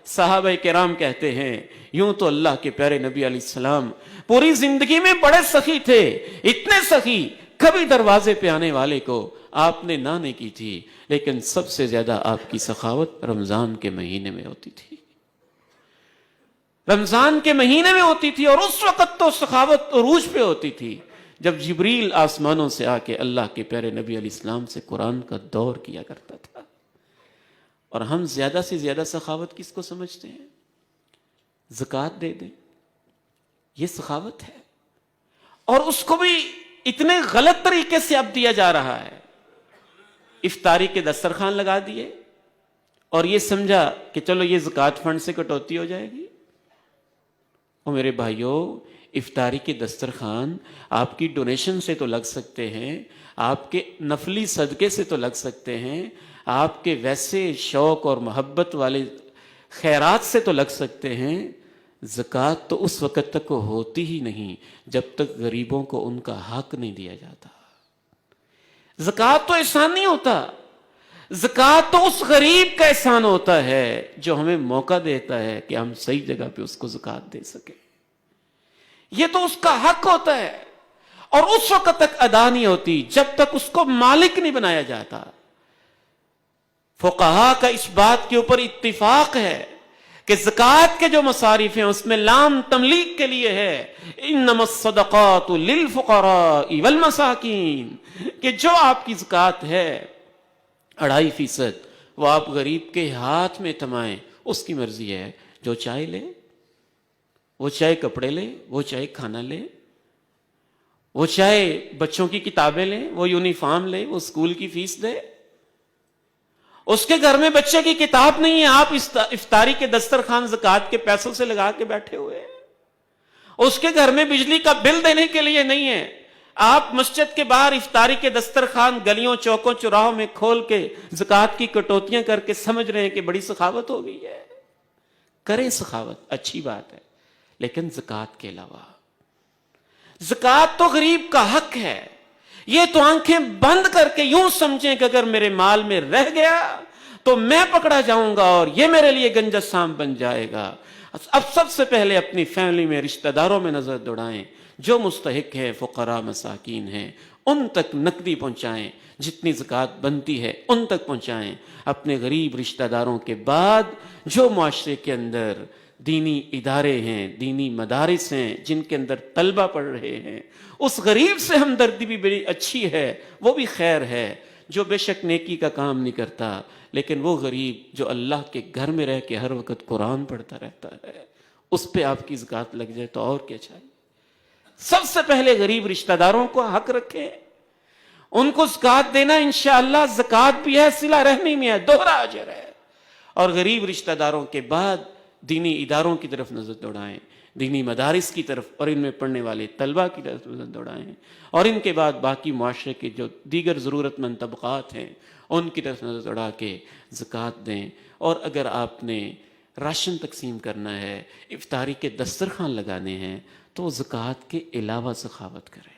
صحابہ کرام کہتے ہیں یوں تو اللہ کے پیارے نبی علیہ السلام پوری زندگی میں بڑے سخی تھے، اتنے سخی کبھی دروازے پہ آنے والے کو آپ نے نہ نہیں کی تھی، لیکن سب سے زیادہ آپ کی سخاوت رمضان کے مہینے میں ہوتی تھی، رمضان کے مہینے میں ہوتی تھی، اور اس وقت تو سخاوت عروج پہ ہوتی تھی جب جبریل آسمانوں سے آ کے اللہ کے پیارے نبی علیہ السلام سے قرآن کا دور کیا کرتا تھا۔ اور ہم زیادہ سے زیادہ سخاوت کس کو سمجھتے ہیں؟ زکوٰۃ دے دیں، یہ سخاوت ہے، اور اس کو بھی اتنے غلط طریقے سے اب دیا جا رہا ہے۔ افطاری کے دسترخوان لگا دیے اور یہ سمجھا کہ چلو یہ زکوٰۃ فنڈ سے کٹوتی ہو جائے گی۔ اور میرے بھائیوں، افطاری کے دسترخوان آپ کی ڈونیشن سے تو لگ سکتے ہیں، آپ کے نفلی صدقے سے تو لگ سکتے ہیں، آپ کے ویسے شوق اور محبت والے خیرات سے تو لگ سکتے ہیں، زکوٰۃ تو اس وقت تک ہوتی ہی نہیں جب تک غریبوں کو ان کا حق نہیں دیا جاتا۔ زکوٰۃ تو احسان نہیں ہوتا، زکوٰۃ تو اس غریب کا احسان ہوتا ہے جو ہمیں موقع دیتا ہے کہ ہم صحیح جگہ پہ اس کو زکوٰۃ دے سکیں۔ یہ تو اس کا حق ہوتا ہے، اور اس وقت تک ادا نہیں ہوتی جب تک اس کو مالک نہیں بنایا جاتا۔ فقہا کا اس بات کے اوپر اتفاق ہے کہ زکوٰۃ کے جو مصارف ہیں اس میں لام تملیک کے لیے ہے، انما الصدقات للفقراء والمساکین، کہ جو آپ کی زکوٰۃ ہے 2.5% وہ آپ غریب کے ہاتھ میں تھمائیں، اس کی مرضی ہے، جو چاہے لے، وہ چاہے کپڑے لے، وہ چاہے کھانا لے، وہ چاہے بچوں کی کتابیں لے، وہ یونیفارم لے، وہ اسکول کی فیس دے۔ اس کے گھر میں بچے کی کتاب نہیں ہے، آپ افطاری کے دسترخوان زکوٰۃ کے پیسوں سے لگا کے بیٹھے ہوئے ہیں۔ اس کے گھر میں بجلی کا بل دینے کے لیے نہیں ہے، آپ مسجد کے باہر افطاری کے دسترخوان گلیوں چوکوں چوراہوں میں کھول کے زکوٰۃ کی کٹوتیاں کر کے سمجھ رہے ہیں کہ بڑی سخاوت ہو گئی ہے۔ کریں سخاوت، اچھی بات ہے، لیکن زکوٰۃ کے علاوہ۔ زکوٰۃ تو غریب کا حق ہے، یہ تو آنکھیں بند کر کے یوں سمجھیں کہ اگر میرے مال میں رہ گیا تو میں پکڑا جاؤں گا اور یہ میرے لیے گنج سام بن جائے گا۔ اب سب سے پہلے اپنی فیملی میں، رشتہ داروں میں نظر دوڑائیں، جو مستحق ہے، فقراء مساکین ہیں، ان تک نقدی پہنچائیں، جتنی زکوٰۃ بنتی ہے ان تک پہنچائیں۔ اپنے غریب رشتہ داروں کے بعد جو معاشرے کے اندر دینی ادارے ہیں، دینی مدارس ہیں جن کے اندر طلبہ پڑھ رہے ہیں، اس غریب سے ہمدردی بھی بڑی اچھی ہے، وہ بھی خیر ہے، جو بے شک نیکی کا کام نہیں کرتا، لیکن وہ غریب جو اللہ کے گھر میں رہ کے ہر وقت قرآن پڑھتا رہتا ہے، اس پہ آپ کی زکوٰۃ لگ جائے تو اور کیا چاہیے۔ سب سے پہلے غریب رشتہ داروں کو حق رکھیں، ان کو زکوٰۃ دینا انشاءاللہ زکوٰۃ بھی ہے، صلہ رحمی میں ہے، دوہرا اجر ہے۔ اور غریب رشتہ داروں کے بعد دینی اداروں کی طرف نظر دوڑائیں، دینی مدارس کی طرف اور ان میں پڑھنے والے طلبہ کی طرف نظر دوڑائیں، اور ان کے بعد باقی معاشرے کے جو دیگر ضرورت مند طبقات ہیں ان کی طرف نظر دوڑا کے زکوٰۃ دیں۔ اور اگر آپ نے راشن تقسیم کرنا ہے، افطاری کے دسترخوان لگانے ہیں، تو زکوٰۃ کے علاوہ سخاوت کریں۔